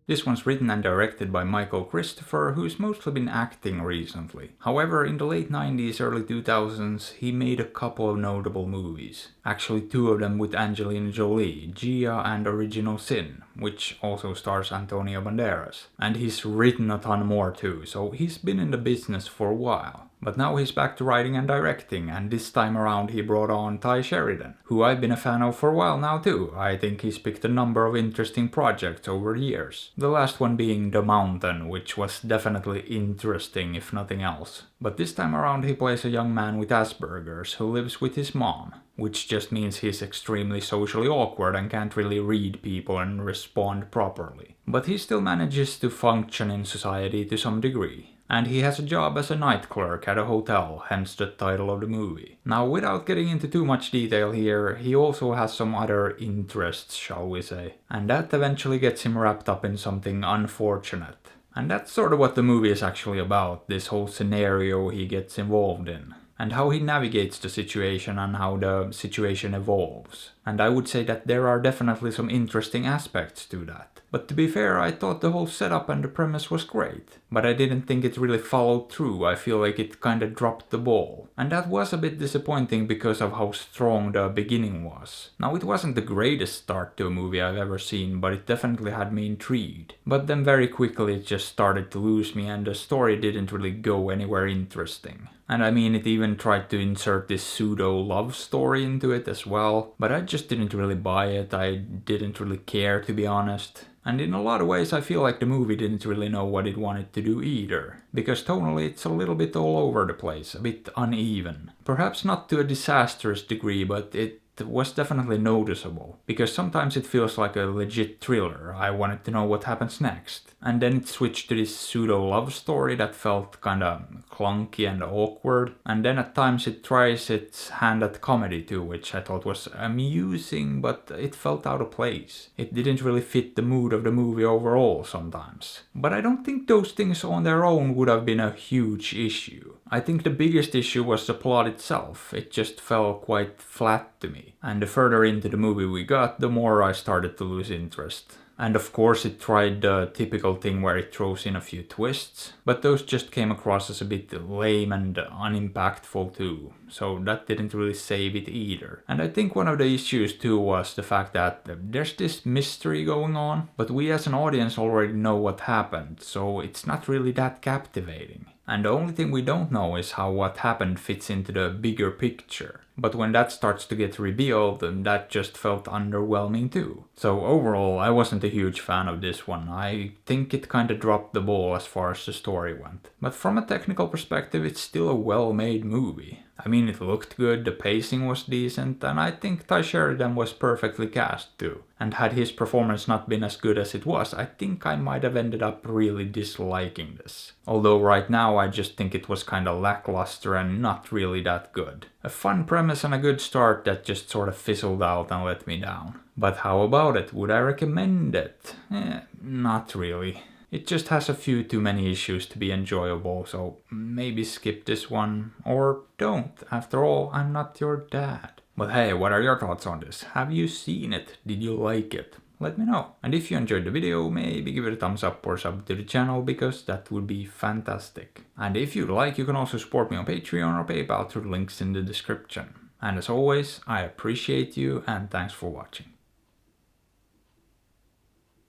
This one's written and directed by Michael Christopher, who's mostly been acting recently. However, in the late 90s, early 2000s, he made a couple of notable movies. Actually 2 of them with Angelina Jolie, Gia and Original Sin, which also stars Antonio Banderas. And he's written a ton more too, so he's been in the business for a while. But now he's back to writing and directing, and this time around he brought on Sheridan, who I've been a fan of for a while now too. I think he's picked a number of interesting projects over the years. The last one being The Mountain, which was definitely interesting if nothing else. But this time around he plays a young man with Asperger's who lives with his mom, which just means he's extremely socially awkward and can't really read people and respond properly. But he still manages to function in society to some degree. And he has a job as a night clerk at a hotel, hence the title of the movie. Now, without getting into too much detail here, he also has some other interests, shall we say. And that eventually gets him wrapped up in something unfortunate. And that's sort of what the movie is actually about, this whole scenario he gets involved in. And how he navigates the situation and how the situation evolves. And I would say that there are definitely some interesting aspects to that. But to be fair, I thought the whole setup and the premise was great. But I didn't think it really followed through. I feel like it kinda dropped the ball. And that was a bit disappointing because of how strong the beginning was. Now, it wasn't the greatest start to a movie I've ever seen, but it definitely had me intrigued. But then very quickly it just started to lose me and the story didn't really go anywhere interesting. And I mean, it even tried to insert this pseudo-love story into it as well, but I just didn't really buy it. I didn't really care, to be honest. And in a lot of ways I feel like the movie didn't really know what it wanted to do either, because tonally it's a little bit all over the place, a bit uneven. Perhaps not to a disastrous degree, but it was definitely noticeable, because sometimes it feels like a legit thriller. I wanted to know what happens next. And then it switched to this pseudo-love story that felt kinda clunky and awkward. And then at times it tries its hand at comedy too, which I thought was amusing, but it felt out of place. It didn't really fit the mood of the movie overall sometimes. But I don't think those things on their own would have been a huge issue. I think the biggest issue was the plot itself. It just fell quite flat to me. And the further into the movie we got, the more I started to lose interest. And of course it tried the typical thing where it throws in a few twists, but those just came across as a bit lame and unimpactful too, so that didn't really save it either. And I think one of the issues too was the fact that there's this mystery going on, but we as an audience already know what happened, so it's not really that captivating. And the only thing we don't know is how what happened fits into the bigger picture. But when that starts to get revealed, that just felt underwhelming too. So overall, I wasn't a huge fan of this one. I think it kinda dropped the ball as far as the story went. But from a technical perspective, it's still a well-made movie. I mean, it looked good, the pacing was decent, and I think Sheridan was perfectly cast too. And had his performance not been as good as it was, I think I might have ended up really disliking this. Although right now I just think it was kinda lackluster and not really that good. A fun premise and a good start that just sort of fizzled out and let me down. But how about it? Would I recommend it? Not really. It just has a few too many issues to be enjoyable, so maybe skip this one, or don't. After all, I'm not your dad. But hey, what are your thoughts on this? Have you seen it? Did you like it? Let me know. And if you enjoyed the video, maybe give it a thumbs up or sub to the channel, because that would be fantastic. And if you'd like, you can also support me on Patreon or PayPal through the links in the description. And as always, I appreciate you and thanks for watching.